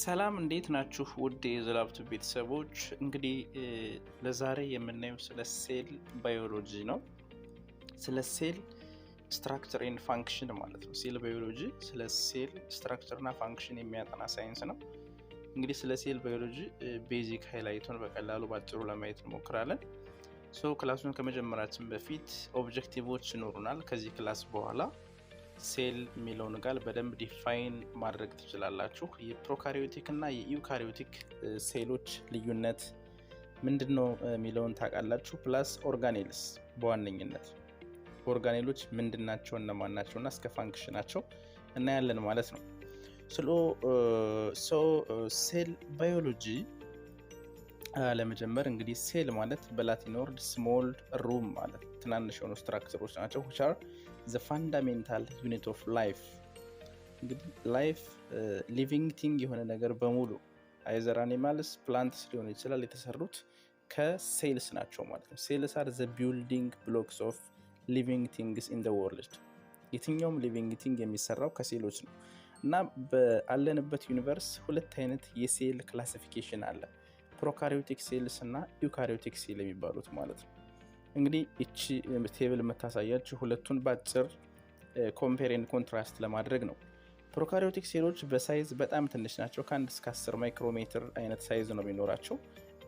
ሰላም እንዴት ናችሁ ውድ የዘላብቱ ቤተሰቦች። እንግዲህ ለዛሬ የምናየው ስለ ሴል ባዮሎጂ ነው። ስለ ሴል ስትራክቸር ኤንድ ፋንክሽን ማለት ነው። ሴል ባዮሎጂ ስለ ሴል ስትራክቸር እና ፋንክሽን የሚያጠና ሳይንስ ነው። እንግዲህ ስለ ሴል ባዮሎጂ ቤዚክ ሃይላይቱን በቀላሉ ባጭሩ ለማየት እንሞክራለን። ክላሱን ከመጀመራችን በፊት ኦብጀክቲቮች ይኖሩናል። ከዚህ ክላስ በኋላ ሴል የሚለውን ቃል በደንብ ዲፋይን ማድረግ ትችላላችሁ። የፕሮካሪዮቲክ እና የዩካሪዮቲክ ሴሎች ልዩነት ምንድነው የሚለውን ታውቃላችሁ። ፕላስ ኦርጋኔልስ በዋነኝነት ኦርጋኔሎች ምንድናቸው እነማን ናቸው እና እስከ ፋንክሽናቸው እናያለን ማለት ነው። ሴል ባዮሎጂ ለመጀመር እንግዲህ ሴል ማለት በላቲን ወርድ ስሞል ሩም ማለት ትናንሽ የሆኑ ስትራክቸሮች ናቸው which are the fundamental unit of life። እንግዲህ ላይፍ ሊቪንግ ቲንግ የሆነ ነገር በሙሉ አይዘር አኒማልስ ፕላንትስ ሊሆን ይችላል የተሰሩት ከሴልስ ናቸው ማለት ነው። ሴልስ are the building blocks of living things in the world። የትኛውም ሊቪንግ ቲንግ የሚሰራው ከሴሎች ነው እና በአለንበት ዩኒቨርስ ሁለት አይነት የሴል ክላሲፊኬሽን አለ። ፕሮካሪዮቲክ ሴልስ እና ዩካሪዮቲክ ሴል የሚባሉት ማለት ነው። እንግዲህ እቺ ቴብል መታሳያችሁ ሁለቱን ባጭር ኮምፔር ኤንድ ኮንትራስት ለማድረግ ነው። ፕሮካሪዮቲክ ሴሎች በሳይዝ በጣም ትንሽ ናቸው። ከ1 እስከ 10 ማይክሮሜትር አይነት ሳይዝ ነው የሚኖራቸው።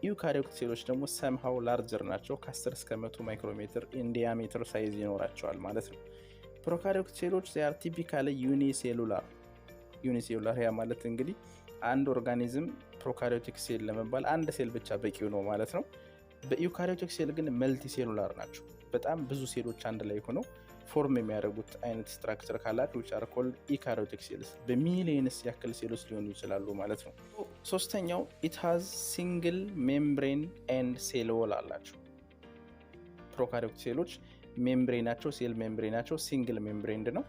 ዩካሪዮቲክ ሴሎች ደግሞ ሰምሃው ላርጀር ናቸው። ከ10 እስከ 100 ማይክሮሜትር ኢን ዲያሜትር ሳይዝ ይኖራቸዋል ማለት ነው። ፕሮካሪዮቲክ ሴሎች they are typically ዩኒሴሉላር ያ ማለት እንግዲህ አንድ ኦርጋኒዝም ፕሮካሪዮቲክ ሴል ለመባል አንድ ሴል ብቻ በቂው ነው ማለት ነው። በዩካሪዮቲክ ሴል ግን መልቲ ሴሉላር ናቸው። በጣም ብዙ ሴሎች አንድ ላይ ሆነው ፎርም የሚያደርጉት አይነት ስትራክቸር ካላቸው which are called eukaryotic cells በሚሊየንስ ያክል ሴሎች ሊሆኑ ይችላሉ ማለት ነው። ሶስተኛው it has single membrane and cell wall አላቸው። ፕሮካሪዮቲክ ሴሎች ሜምብሬናቸው ሴል ሜምብሬናቸው ሲንግል ሜምብሬንድ ነው።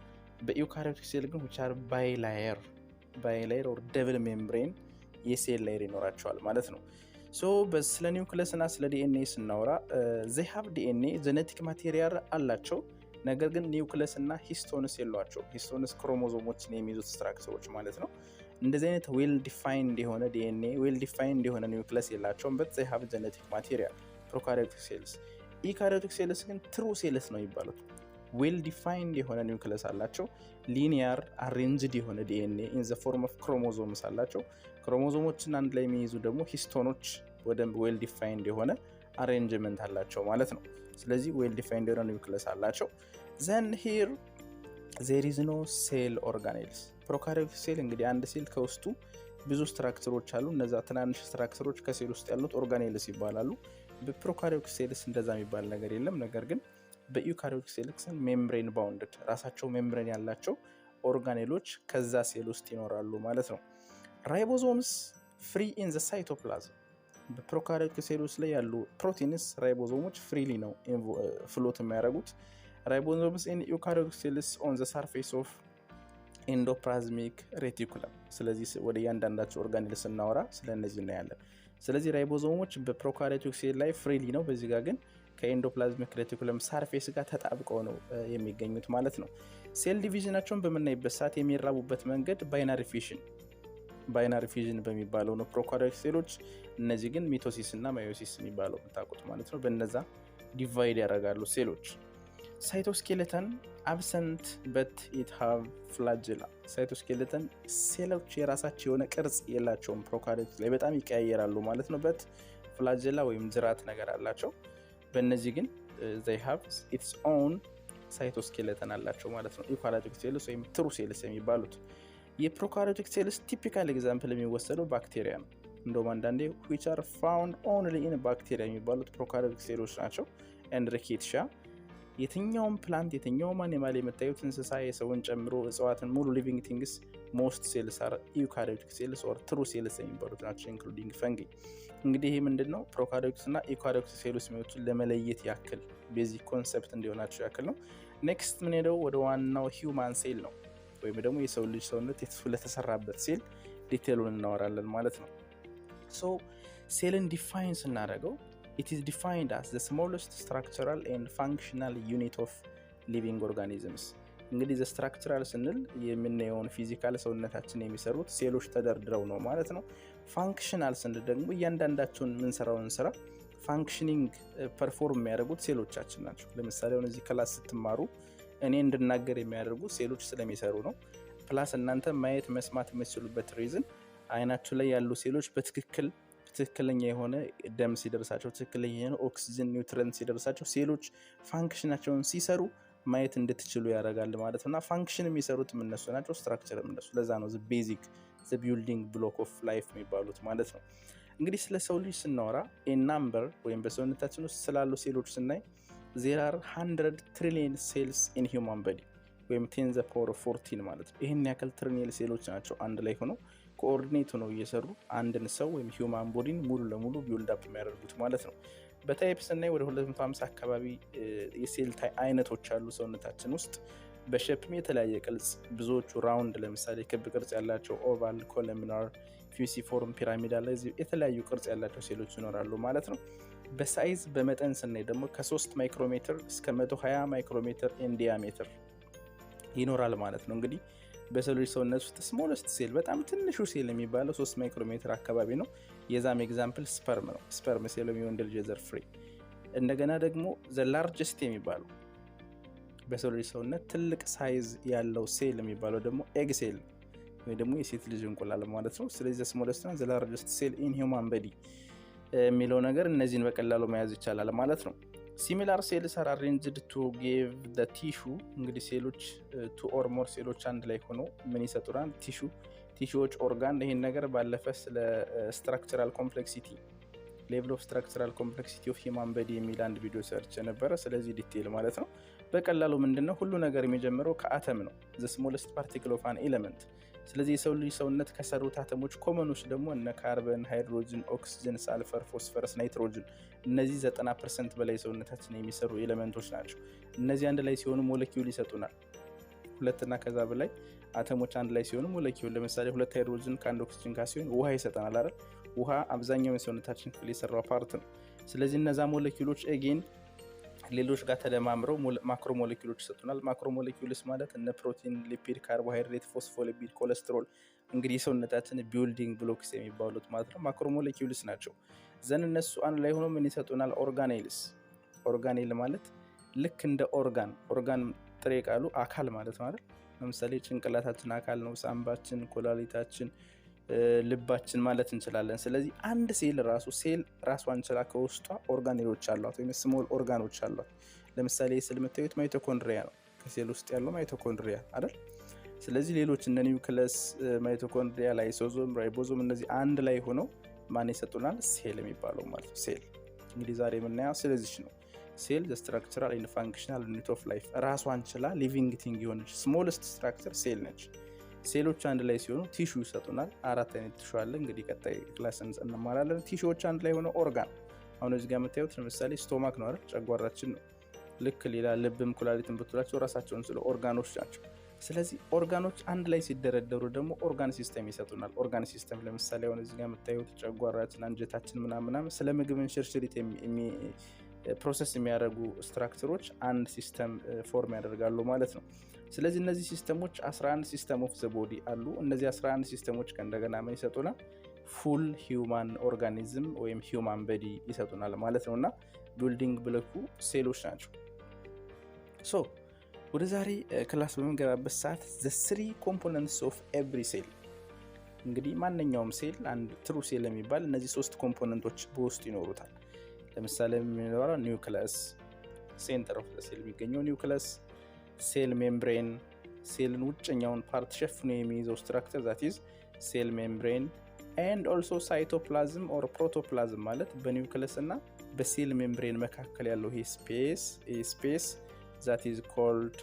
በዩካሪዮቲክ ሴል ግን which are bilayer or double membrane የሴል ላየር ይኖራቸዋል ማለት ነው። በስለ ኒውክለስ እና ስለ ዲኤንኤ ስናወራ they have DNA ጄኔቲክ ማቴሪያል አላቸው። ነገር ግን ኒውክለስ እና ሂስቶንስ የሏቸው። ሂስቶንስ ክሮሞዞሞችን የሚይዙት ስትራክቸሮች ማለት ነው። እንደዚህ አይነት ዌል ዲፋይንድ የሆነ ዲኤንኤ ዌል ዲፋይንድ የሆነ ኒውክለስ የላቸውም። but they have genetic material ፕሮካሪዮቲክ ሴልስ። ዩካሪዮቲክ ሴልስ ግን ትሩ ሴልስ ነው የሚባሉት። ዌል ዲፋይንድ የሆነ ኒውክለስ አላቸው። ሊኒየር አሬንጅድ የሆነ ዲኤንኤ ኢን ዘ ፎርም ኦፍ ክሮሞዞምስ አላቸው። ክሮሞዞሞችን አንድ ላይ የሚይዙ ደግሞ ሂስቶኖች በደንብ ዌል ዲፋይንድ የሆነ አሬንጅመንት አላቸው ማለት ነው። ስለዚህ ዌል ዲፋይንድ የሆነ ኒውክለስ አላቸው። ዘን ሂር ዜር ኢዝ ኖ ሴል ኦርጋኔልስ። ፕሮካሪዮቲክ ሴል እንግዲህ አንድ ሴል ከውስጡ ብዙ ስትራክቸሮች አሉ። እነዛ ትናንሽ ስትራክቸሮች ከሴል ውስጥ ያሉት ኦርጋኔልስ ይባላሉ። በፕሮካሪዮቲክ ሴልስ እንደዛ የሚባል ነገር የለም። ነገር ግን በዩካሪዮቲክ ሴልስ ሜምብሬን ባውንድድ ራሳቸው ሜምብሬን ያላቸው ኦርጋኔሎች ከዛ ሴል ውስጥ ይኖራሉ ማለት ነው። ራይቦዞምስ ፍሪ ኢን ዘ ሳይቶፕላዝም። በፕሮካሪዮቲክ ሴሎች ላይ ያሉ ፕሮቲንስ ራይቦዞሞች ፍሪሊ ነው ፍሎት የሚያደርጉት። ራይቦዞምስ ኢን ዩካሪዮቲክ ሴልስ ኦን ዘ ሰርፌስ ኦፍ ኤንዶፕላዝሚክ ሬቲኩለም። ስለዚህ ወደ እያንዳንዳቸው ኦርጋኔል ስናወራ ስለነዚህ እናያለን። ስለዚህ ራይቦዞሞች በፕሮካሪዮቲክ ሴል ላይ ፍሪሊ ነው፣ በዚህ ጋር ግን ከኤንዶፕላዝሚክ ሬቲኩለም ሰርፌስ ጋር ተጣብቀው ነው የሚገኙት ማለት ነው። ሴል ዲቪዥናቸውን በምናይበት ሰዓት የሚራቡበት መንገድ ባይናሪ ፊዥን በሚባለው ነው ፕሮካሪዮቲክ ሴሎች። እነዚህ ግን ሚቶሲስ እና ማዮሲስ የሚባለው ብታውቁት ማለት ነው። በነዛ ዲቫይድ ያደርጋሉ ሴሎች። ሳይቶስኬሌተን አብሰንት በት ኢት ሃቭ ፍላጅላ። ሳይቶስኬሌተን ሴሎች የራሳቸው የሆነ ቅርጽ የላቸውም። ፕሮካሪዮቲክ ላይ በጣም ይቀያየራሉ ማለት ነው። በት ፍላጅላ ወይም ጅራት ነገር አላቸው። በእነዚህ ግን they have its own cytoskeleton አላቸው ማለት ነው። ዩካሪዮቲክ ሴልስ ወይም ትሩ ሴልስ የሚባሉት። የፕሮካሪዮቲክ ሴልስ ቲፒካል ኤግዛምፕል የሚወሰደው ባክቴሪያ ነው። እንደውም አንዳንዴ which are found only in bacteria የሚባሉት ፕሮካሪዮቲክ ሴሎች ናቸው። and rickettsia የትኛውም ፕላንት የትኛውም አኒማል የምታዩት እንስሳ የሰውን ጨምሮ እጽዋትን ሙሉ ሊቪንግ ቲንግስ ሞስት ሴልስ አር ዩካሪዮቲክ ሴልስ ኦር ትሩ ሴልስ የሚባሉት ናቸው ኢንክሉዲንግ ፈንጊ። እንግዲህ ይሄ ምንድነው ፕሮካሪዮቲክስ እና ዩካሪዮቲክ ሴሎች የሚወጡት ለመለየት ያክል ቤዚክ ኮንሰፕት እንዲሆናቸው ያክል ነው። ኔክስት ምን ሄደው ወደ ዋናው ሂውማን ሴል ነው ወይም ደግሞ የሰው ልጅ ሰውነት ለተሰራበት ሴል ዲቴሉን እናወራለን ማለት ነው። ሴልን ዲፋይን ስናደርገው it is defined as the smallest structural and functional unit of living organisms እንግዲህ ዘ ስትራክቸራል ስንል የምናየውን ፊዚካል ሰውነታችን የሚሰሩት ሴሎች ተደርድረው ነው ማለት ነው። ፋንክሽናል ስንል ደግሞ እያንዳንዳቸውን የምንሰራውን ስራ ፋንክሽኒንግ ፐርፎርም የሚያደርጉት ሴሎቻችን ናቸው። ለምሳሌ አሁን እዚህ ክላስ ስትማሩ እኔ እንድናገር የሚያደርጉ ሴሎች ስለሚሰሩ ነው። ፕላስ እናንተ ማየት መስማት የምትችሉበት ሪዝን አይናችሁ ላይ ያሉ ሴሎች ትክክለኛ የሆነ ደም ሲደርሳቸው፣ ትክክለኛ የሆነ ኦክሲጅን ኒውትረንት ሲደርሳቸው ሴሎች ፋንክሽናቸውን ሲሰሩ ማየት እንድትችሉ ያደርጋል ማለት ነው። እና ፋንክሽን የሚሰሩት እነሱ ናቸው፣ ስትራክቸር እነሱ። ለዛ ነው ቤዚክ ቢልዲንግ ብሎክ ኦፍ ላይፍ የሚባሉት ማለት ነው። እንግዲህ ስለ ሰው ልጅ ስናወራ ናምበር ወይም በሰውነታችን ውስጥ ስላሉ ሴሎች ስናይ there are 100 trillion cells in human body ወይም 10 the power of 14 ማለት ነው። ይህን ያክል ትሪሊየን ሴሎች ናቸው አንድ ላይ ሆነው ኮኦርዲኔት ሆነው እየሰሩ አንድን ሰው ወይም ሂውማን ቦዲን ሙሉ ለሙሉ ቢውልድ አፕ የሚያደርጉት ማለት ነው። በታይፕ ስናይ ወደ 250 አካባቢ የሴል አይነቶች አሉ ሰውነታችን ውስጥ። በሼፕም የተለያየ ቅርጽ፣ ብዙዎቹ ራውንድ ለምሳሌ ክብ ቅርጽ ያላቸው፣ ኦቫል፣ ኮለሚናር፣ ፊሲፎርም፣ ፒራሚዳል ላይ የተለያዩ ቅርጽ ያላቸው ሴሎች ይኖራሉ ማለት ነው። በሳይዝ በመጠን ስናይ ደግሞ ከ3 ማይክሮሜትር እስከ 120 ማይክሮሜትር ኢን ዲያሜትር ይኖራል ማለት ነው። እንግዲህ በሰው ልጅ ሰውነት ውስጥ ስሞለስት ሴል በጣም ትንሹ ሴል የሚባለው 3 ማይክሮሜትር አካባቢ ነው። የዛም ኤግዛምፕል ስፐርም ነው። ስፐርም ሴል የወንድ ልጅ ዘር ፍሬ። እንደገና ደግሞ ዘ ላርጀስት የሚባለው በሰው ልጅ ሰውነት ትልቅ ሳይዝ ያለው ሴል የሚባለው ደግሞ ኤግ ሴል ወይ ደግሞ የሴት ልጅ እንቁላል ማለት ነው። ስለዚህ ስሞለስት እና ዘ ላርጀስት ሴል ኢን ሂውማን ቦዲ የሚለው ነገር እነዚህን በቀላሉ መያዝ ይቻላል ማለት ነው። ሲሚላር ሴልስ አር አሬንጅድ ቱ ጊቭ ዘ ቲሹ። እንግዲህ ሴሎች 2 or more ሴሎች አንድ ላይ ሆኖ ምን ይሰጡናል? ቲሹዎች፣ ኦርጋን። ይሄን ነገር ባለፈ ስለ ስትራክቸራል ኮምፕሌክሲቲ ሌቭል ኦፍ ስትራክቸራል ኮምፕሌክሲቲ ኦፍ ሂውማን ቦዲ የሚል አንድ ቪዲዮ ሰርች ነበረ። ስለዚህ ዲቴይል ማለት ነው። በቀላሉ ምንድነው ሁሉ ነገር የሚጀምረው ከአተም ነው። ዘ ስሞለስት ፓርቲክል ኦፍ አን ኤሌመንት። ስለዚህ የሰው ልጅ ሰውነት ከሰሩት አተሞች ኮመኖች ደግሞ እነ ካርበን፣ ሃይድሮጅን፣ ኦክሲጅን፣ ሳልፈር፣ ፎስፈረስ፣ ናይትሮጅን እነዚህ 90% በላይ ሰውነታችን የሚሰሩ ኤሌመንቶች ናቸው። እነዚህ አንድ ላይ ሲሆኑ ሞለኪውል ይሰጡናል። ሁለትና ከዛ በላይ አተሞች አንድ ላይ ሲሆኑ ሞለኪውል፣ ለምሳሌ 2 ሃይድሮጅን ከአንድ ኦክሲጅን ጋር ሲሆን ውሃ ይሰጠናል አይደል? ውሃ አብዛኛው የሰውነታችን ክፍል የሰራው ፓርት ነው። ስለዚህ እነዛ ሞለኪውሎች ኤጌን ሌሎች ጋር ተደማምረው ማክሮ ሞለኪውሎች ይሰጡናል። ማክሮ ሞለኪውልስ ማለት እነ ፕሮቲን፣ ሊፒድ፣ ካርቦሃይድሬት፣ ፎስፎሊፒድ፣ ኮሌስትሮል እንግዲህ የሰውነታችን ቢልዲንግ ብሎክስ የሚባሉት ማለት ነው ማክሮ ሞለኪውልስ ናቸው። ዘን እነሱ አንድ ላይ ሆኖ ምን ይሰጡናል? ኦርጋኔልስ። ኦርጋኔል ማለት ልክ እንደ ኦርጋን ጥሬ ቃሉ አካል ማለት ማለት ለምሳሌ ጭንቅላታችን አካል ነው፣ ሳምባችን፣ ኮላሊታችን፣ ልባችን ማለት እንችላለን። ስለዚህ አንድ ሴል ራሷን ችላ ከውስጧ ኦርጋኔሎች አሏት ወይም ስሞል ኦርጋኖች አሏት። ለምሳሌ ስል የምታዩት ማይቶኮንድሪያ ነው። ከሴል ውስጥ ያለው ማይቶኮንድሪያ አይደል? ስለዚህ ሌሎች እነ ኒውክለስ፣ ማይቶኮንድሪያ፣ ላይሶዞም፣ ራይቦዞም እነዚህ አንድ ላይ ሆነው ማን ይሰጡናል? ሴል የሚባለው ማለት ነው። ሴል እንግዲህ ዛሬ የምናየው ስለዚህ ነው። ሴል ዘ ስትራክቸራል ኤንድ ፋንክሽናል ዩኒት ኦፍ ላይፍ። ራሷን ችላ ሊቪንግ ቲንግ የሆነች ስሞለስት ስትራክቸር ሴል ነች። ሴሎች አንድ ላይ ሲሆኑ ቲሹ ይሰጡናል። 4 አይነት ቲሹ አለ። እንግዲህ ቀጣይ ክላስ እንማራለን። ቲሹዎች አንድ ላይ ሆነው ኦርጋን። አሁን እዚህ ጋር የምታዩት ለምሳሌ ስቶማክ ነው አይደል? ጨጓራችን ነው። ልክ ሌላ ልብም ኩላሊትም ብትላቸው ራሳቸውን ስለ ኦርጋኖች ናቸው። ስለዚህ ኦርጋኖች አንድ ላይ ሲደረደሩ ደግሞ ኦርጋን ሲስተም ይሰጡናል። ኦርጋን ሲስተም ለምሳሌ አሁን እዚህ ጋር የምታዩት ጨጓራችን፣ አንጀታችን ምናምን ስለ ምግብ እንሽርሽሪት ፕሮሰስ የሚያደርጉ ስትራክቸሮች አንድ ሲስተም ፎርም ያደርጋሉ ማለት ነው። ስለዚህ እነዚህ ሲስተሞች 11 ሲስተም ኦፍ ዘ ቦዲ አሉ። እነዚህ 11 ሲስተሞች ከእንደገና ምን ይሰጡናል? ፉል ሂውማን ኦርጋኒዝም ወይም ሂውማን ቦዲ ይሰጡናል ማለት ነው። እና ቢልዲንግ ብሎኩ ሴሎች ናቸው። ሶ ወደ ዛሬ ክላስ በምንገባበት ሰዓት the 3 components of every cell። እንግዲህ ማንኛውም ሴል አንድ ትሩ ሴል የሚባል እነዚህ 3 ኮምፖነንቶች በውስጡ ይኖሩታል። ለምሳሌ የሚኖረው ኒውክለስ፣ ሴንተር ኦፍ ዘ ሴል የሚገኘው ኒውክለስ፣ ሴል ሜምብሬን፣ ሴልን ውጭኛውን ፓርት ሸፍኖ የሚይዘው ስትራክቸር ዛት ኢዝ ሴል ሜምብሬን ኤንድ ኦልሶ ሳይቶፕላዝም ኦር ፕሮቶፕላዝም ማለት በኒውክለስ እና በሴል ሜምብሬን መካከል ያለው ይሄ ስፔስ ዛት ኢዝ ኮልድ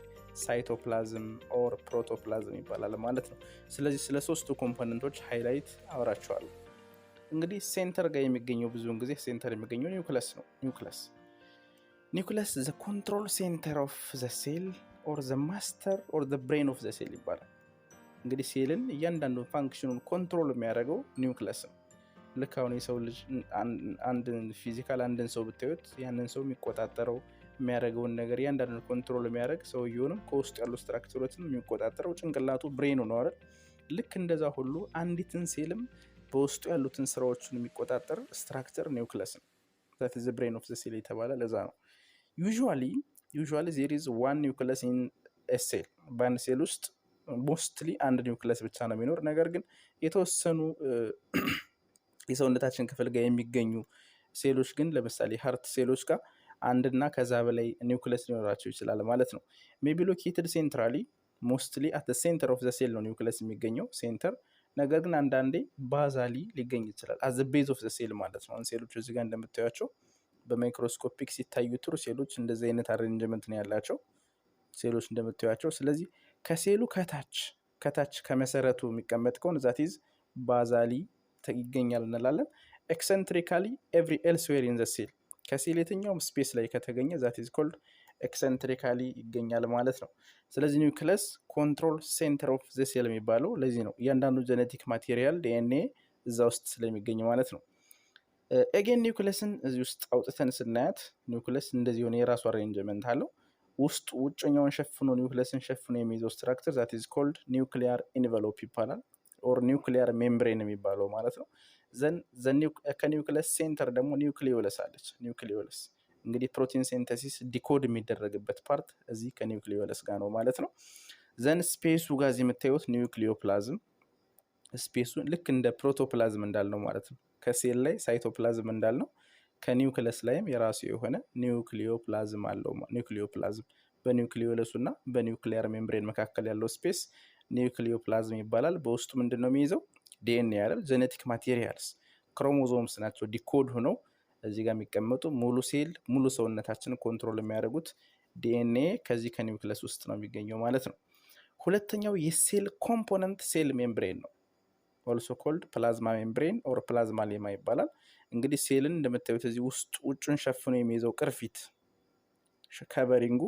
ሳይቶፕላዝም ኦር ፕሮቶፕላዝም ይባላል ማለት ነው። ስለዚህ ስለ 3ቱ ኮምፖነንቶች ሃይላይት አወራቸዋለሁ። እንግዲህ ሴንተር ጋር የሚገኘው ብዙውን ጊዜ ሴንተር የሚገኘው ኒውክለስ ነው። ኒውክለስ ዘ ኮንትሮል ሴንተር ኦፍ ዘ ሴል ኦር ዘ ማስተር ኦር ዘ ብሬን ኦፍ ዘ ሴል ይባላል። እንግዲህ ሴልን እያንዳንዱን ፋንክሽኑን ኮንትሮል የሚያደርገው ኒውክለስ ነው። ልክ አሁን የሰው ልጅ አንድን ፊዚካል አንድን ሰው ብታዩት ያንን ሰው የሚቆጣጠረው የሚያደርገውን ነገር ያንዳንዱን ኮንትሮል የሚያደርግ ሰውየውንም ከውስጥ ያሉ ስትራክቸሮችን የሚቆጣጠረው ጭንቅላቱ ብሬኑ ነው አይደል? ልክ እንደዛ ሁሉ አንዲትን ሴልም በውስጡ ያሉትን ስራዎችን የሚቆጣጠር ስትራክቸር ኒውክለስ ነው። that is the brain of the cell የተባለ ለዛ ነው። usually there is one nucleus in a cell በአንድ ሴል ውስጥ ሞስትሊ አንድ ኒውክለስ ብቻ ነው የሚኖር። ነገር ግን የተወሰኑ የሰውነታችን ክፍል ጋር የሚገኙ ሴሎች ግን ለምሳሌ ሃርት ሴሎች ጋር አንድና ከዛ በላይ ኒውክለስ ሊኖራቸው ይችላል ማለት ነው። ሜቢ ሎኬትድ ሴንትራሊ ሞስትሊ አት ሴንተር ኦፍ ዘ ሴል ነው ኒውክለስ የሚገኘው ሴንተር። ነገር ግን አንዳንዴ ባዛሊ ሊገኝ ይችላል አዝ ቤዝ ኦፍ ዘ ሴል ማለት ነው። ሴሎች እዚህ ጋር እንደምታዩቸው በማይክሮስኮፒክ ሲታዩ ትሩ ሴሎች እንደዚህ አይነት አሬንጅመንት ነው ያላቸው ሴሎች እንደምታዩቸው። ስለዚህ ከሴሉ ከታች ከመሰረቱ የሚቀመጥ ከሆነ ዛት ኢዝ ባዛሊ ይገኛል እንላለን። ኤክሰንትሪካሊ ኤቭሪ ኤልስዌር ኢን ዘ ሴል ከሴል የትኛውም ስፔስ ላይ ከተገኘ ዛት ኢዝ ኮልድ ኤክሰንትሪካሊ ይገኛል ማለት ነው። ስለዚህ ኒውክለስ ኮንትሮል ሴንተር ኦፍ ዘ ሴል የሚባለው ለዚህ ነው። እያንዳንዱ ጄኔቲክ ማቴሪያል ዲኤንኤ እዛ ውስጥ ስለሚገኝ ማለት ነው። ኤጌን ኒውክለስን እዚህ ውስጥ አውጥተን ስናያት ኒውክለስ እንደዚህ ሆነ የራሱ አሬንጅመንት አለው። ውስጥ ውጭኛውን ሸፍኖ ኒውክለስን ሸፍኖ የሚይዘው ስትራክቸር ዛት ኢዝ ኮልድ ኒውክሊያር ኢንቨሎፕ ይባላል። ኦር ኒውክሊያር ሜምብሬን የሚባለው ማለት ነው። ከኒውክለስ ሴንተር ደግሞ ኒውክሊዮለስ አለች። ኒውክሊዮለስ እንግዲህ ፕሮቲን ሴንተሲስ ዲኮድ የሚደረግበት ፓርት እዚህ ከኒውክሊዮለስ ጋር ነው ማለት ነው። ዘን ስፔሱ ጋር እዚህ የምታዩት ኒውክሊዮፕላዝም ስፔሱ ልክ እንደ ፕሮቶፕላዝም እንዳልነው ማለት ነው። ከሴል ላይ ሳይቶፕላዝም እንዳልነው ከኒውክለስ ላይም የራሱ የሆነ ኒውክሊዮፕላዝም አለው። ኒውክሊዮፕላዝም በኒውክሊዮለሱ እና በኒውክሊየር ሜምብሬን መካከል ያለው ስፔስ ኒውክሊዮፕላዝም ይባላል። በውስጡ ምንድነው የሚይዘው? ዲኤንኤ አይደል? ጄኔቲክ ማቴሪያልስ ክሮሞዞምስ ናቸው ዲኮድ ሆነው እዚህ ጋር የሚቀመጡ ሙሉ ሴል ሙሉ ሰውነታችንን ኮንትሮል የሚያደርጉት ዲኤንኤ ከዚህ ከኒውክለስ ውስጥ ነው የሚገኘው ማለት ነው። ሁለተኛው የሴል ኮምፖነንት ሴል ሜምብሬን ነው። ኦልሶ ኮልድ ፕላዝማ ሜምብሬን ኦር ፕላዝማ ሌማ ይባላል። እንግዲህ ሴልን እንደምታዩት እዚህ ውስጥ ውጩን ሸፍኖ የሚይዘው ቅርፊት ከቨሪንጉ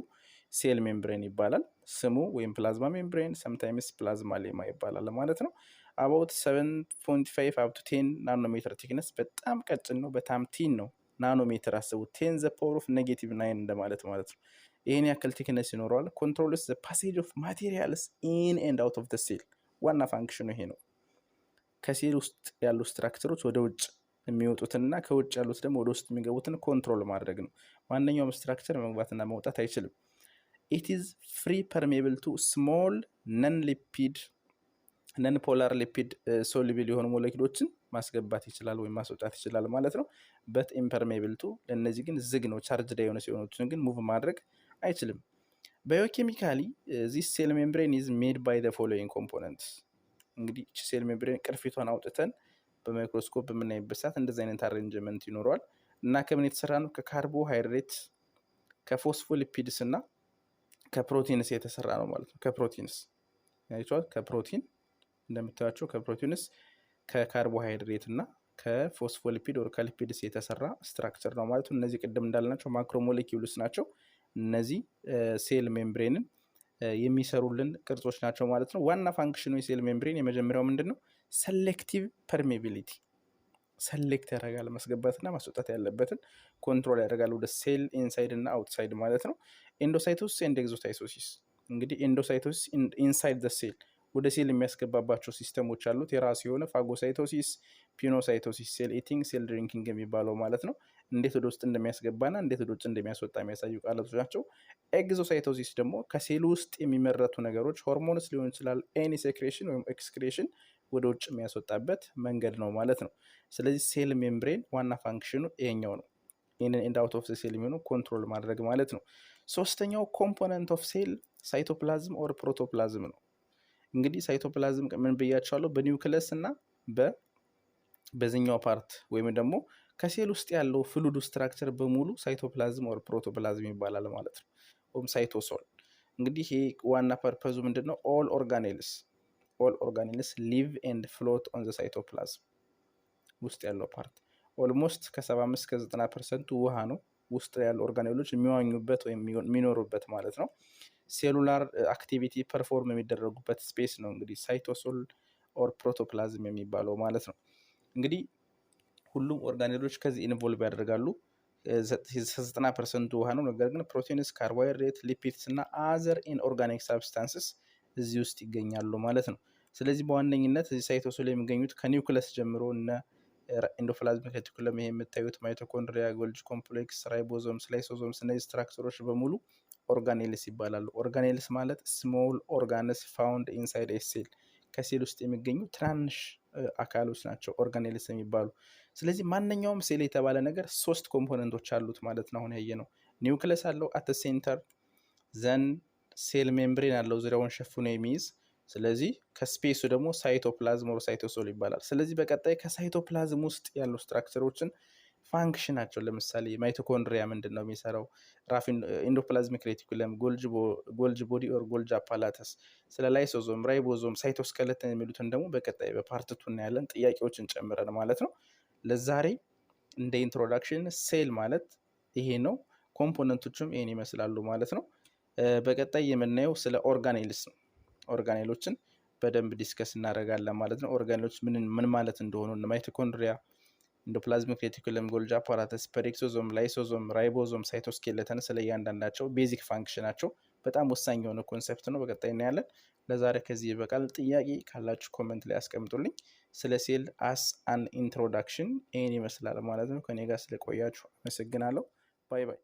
ሴል ሜምብሬን ይባላል። ስሙ ወይም ፕላዝማ ሜምብሬን ሰምታይምስ ፕላዝማ ሌማ ይባላል ማለት ነው። about 7.5 up to 10 ናኖሜትር ቲክነስ በጣም ቀጭን ነው። በጣም ቲን ነው። ናኖሜትር አስቡት 10 the power of -9 እንደማለት ማለት ነው። ይሄን ያክል ቲክነስ ይኖረዋል። controls the passage of materials in and out of the cell ዋና ፋንክሽኑ ይሄ ነው። ከሴል ውስጥ ያሉ ስትራክቸሮች ወደ ውጭ የሚወጡትና ከውጭ ያሉት ደግሞ ወደ ውስጥ የሚገቡትን ኮንትሮል ማድረግ ነው። ማንኛውም ስትራክቸር መግባትና መውጣት አይችልም። it is free permeable to small ነን ፖላር ሊፒድ ሶሉብል የሆኑ ሞለኪውሎችን ማስገባት ይችላል ወይም ማስወጣት ይችላል ማለት ነው። በት ኢምፐርሜብል ቱ ለነዚህ ግን ዝግ ነው። ቻርጅድ የሆነ ሲሆኑትን ግን ሙቭ ማድረግ አይችልም። ባዮኬሚካሊ ዚስ ሴል ሜምብሬን ኢዝ ሜድ ባይ ዘ ፎሎዊንግ ኮምፖነንትስ። እንግዲህ እቺ ሴል ሜምብሬን ቅርፊቷን አውጥተን በማይክሮስኮፕ በምናይበት ሰዓት እንደዚህ አይነት አሬንጅመንት ይኖረዋል እና ከምን የተሰራ ነው? ከካርቦሃይድሬት ከፎስፎሊፒድስ እና ከፕሮቲንስ የተሰራ ነው ማለት ነው። ከፕሮቲንስ ያይቷል ከፕሮቲን እንደምታዩቸው ከፕሮቲንስ ከካርቦሃይድሬት እና ከፎስፎሊፒድ ኦር ከሊፒድስ የተሰራ ስትራክቸር ነው ማለት ነው። እነዚህ ቅድም እንዳልናቸው ማክሮሞሌኪውልስ ናቸው። እነዚህ ሴል ሜምብሬንን የሚሰሩልን ቅርጾች ናቸው ማለት ነው። ዋና ፋንክሽኑ የሴል ሜምብሬን የመጀመሪያው ምንድነው? ሴሌክቲቭ ፐርሜቢሊቲ ሰሌክት ያደርጋል። ማስገባትና ማስወጣት ያለበትን ኮንትሮል ያደርጋል ወደ ሴል ኢንሳይድ እና አውትሳይድ ማለት ነው። ኤንዶሳይቶሲስ ኤንድ ኤግዞሳይቶሲስ እንግዲህ ኤንዶሳይቶሲስ ኢንሳይድ ዘ ሴል ወደ ሴል የሚያስገባባቸው ሲስተሞች አሉት የራሱ የሆነ ፋጎሳይቶሲስ፣ ፒኖሳይቶሲስ ሴል ኢቲንግ ሴል ድሪንኪንግ የሚባለው ማለት ነው። እንዴት ወደ ውስጥ እንደሚያስገባና እንዴት ወደ ውጭ እንደሚያስወጣ የሚያሳዩ ቃላቶች ናቸው። ኤግዞሳይቶሲስ ደግሞ ከሴል ውስጥ የሚመረቱ ነገሮች ሆርሞንስ ሊሆን ይችላል ኤኒ ሴክሬሽን ወይም ኤክስክሬሽን ወደ ውጭ የሚያስወጣበት መንገድ ነው ማለት ነው። ስለዚህ ሴል ሜምብሬን ዋና ፋንክሽኑ ይሄኛው ነው። ኢን ኤንድ አውት ኦፍ ዘ ሴል የሚሆነው ኮንትሮል ማድረግ ማለት ነው። ሶስተኛው ኮምፖነንት ኦፍ ሴል ሳይቶፕላዝም ኦር ፕሮቶፕላዝም ነው። እንግዲህ ሳይቶፕላዝም ምን ብያቸዋለሁ? በኒውክለስ እና በዚህኛው ፓርት ወይም ደግሞ ከሴል ውስጥ ያለው ፍሉድ ስትራክቸር በሙሉ ሳይቶፕላዝም ኦር ፕሮቶፕላዝም ይባላል ማለት ነው። ወይም ሳይቶሶል። እንግዲህ ይሄ ዋና ፐርፐዙ ምንድነው? ኦል ኦርጋኔልስ ሊቭ ኤንድ ፍሎት ኦን ዘ ሳይቶፕላዝም ውስጥ ያለው ፓርት ኦልሞስት ከ75 እስከ 90% ውሃ ነው። ውስጥ ያሉ ኦርጋኔሎች የሚዋኙበት ወይም የሚኖሩበት ማለት ነው። ሴሉላር አክቲቪቲ ፐርፎርም የሚደረጉበት ስፔስ ነው እንግዲህ ሳይቶሶል ኦር ፕሮቶፕላዝም የሚባለው ማለት ነው። እንግዲህ ሁሉም ኦርጋኔሎች ከዚህ ኢንቮልቭ ያደርጋሉ። 90% ውሃ ነው። ነገር ግን ፕሮቲንስ፣ ካርቦሃይድሬት፣ ሊፒድስ እና አዘር ኢንኦርጋኒክ ሳብስታንስስ እዚህ ውስጥ ይገኛሉ ማለት ነው። ስለዚህ በዋነኝነት እዚህ ሳይቶሶል የሚገኙት ከኒውክለስ ጀምሮ እነ ኢንዶፕላዝሚክ ሬቲኩለም ይሄ የምታዩት ማይቶኮንድሪያ፣ ጎልጂ ኮምፕሌክስ፣ ራይቦዞምስ፣ ላይሶዞምስ እነዚህ ስትራክቸሮች በሙሉ ኦርጋኔልስ ይባላሉ። ኦርጋኔልስ ማለት ስሞል ኦርጋንስ ፋውንድ ኢንሳይድ ኤ ሴል ከሴል ውስጥ የሚገኙ ትናንሽ አካሎች ናቸው ኦርጋኔልስ የሚባሉ። ስለዚህ ማንኛውም ሴል የተባለ ነገር 3 ኮምፖነንቶች አሉት ማለት ነው። አሁን ያየነው ኒውክለስ አለው አት ሴንተር፣ ዘን ሴል ሜምብሬን አለው ዙሪያውን ሸፍኖ የሚይዝ። ስለዚህ ከስፔሱ ደግሞ ሳይቶፕላዝም ወር ሳይቶሶል ይባላል። ስለዚህ በቀጣይ ከሳይቶፕላዝም ውስጥ ያሉ ስትራክቸሮችን ፋንክሽናቸው ለምሳሌ ማይቶኮንድሪያ ምንድን ነው የሚሰራው፣ ኢንዶፕላዝሚክ ሬቲኩለም፣ ጎልጅ ቦዲ ኦር ጎልጅ አፓላተስ፣ ስለ ላይሶዞም፣ ራይቦዞም፣ ሳይቶስኬለተን የሚሉትን ደግሞ በቀጣይ በፓርት 2 እናያለን፣ ጥያቄዎችን ጨምረን ማለት ነው። ለዛሬ እንደ ኢንትሮዳክሽን ሴል ማለት ይሄ ነው። ኮምፖነንቶቹም ይሄን ይመስላሉ ማለት ነው። በቀጣይ የምናየው ስለ ኦርጋኔልስ ነው። ኦርጋኔሎችን በደንብ ዲስከስ እናደርጋለን ማለት ነው። ኦርጋኔሎች ምን ማለት እንደሆኑ ማይቶኮንድሪያ፣ ኢንዶፕላዝሚክ ሬቲኩለም፣ ጎልጂ አፓራተስ፣ ፔሪክሶዞም፣ ላይሶዞም፣ ራይቦዞም፣ ሳይቶስኬለተን ስለ እያንዳንዳቸው ቤዚክ ፋንክሽናቸው በጣም ወሳኝ የሆነ ኮንሰፕት ነው። በቀጣይ እናያለን። ለዛሬ ከዚህ ይበቃል። ጥያቄ ካላችሁ ኮመንት ላይ አስቀምጡልኝ። ስለ ሴል አስ አን ኢንትሮዳክሽን ይህን ይመስላል ማለት ነው። ከኔ ጋር ስለቆያችሁ አመሰግናለሁ። ባይ ባይ።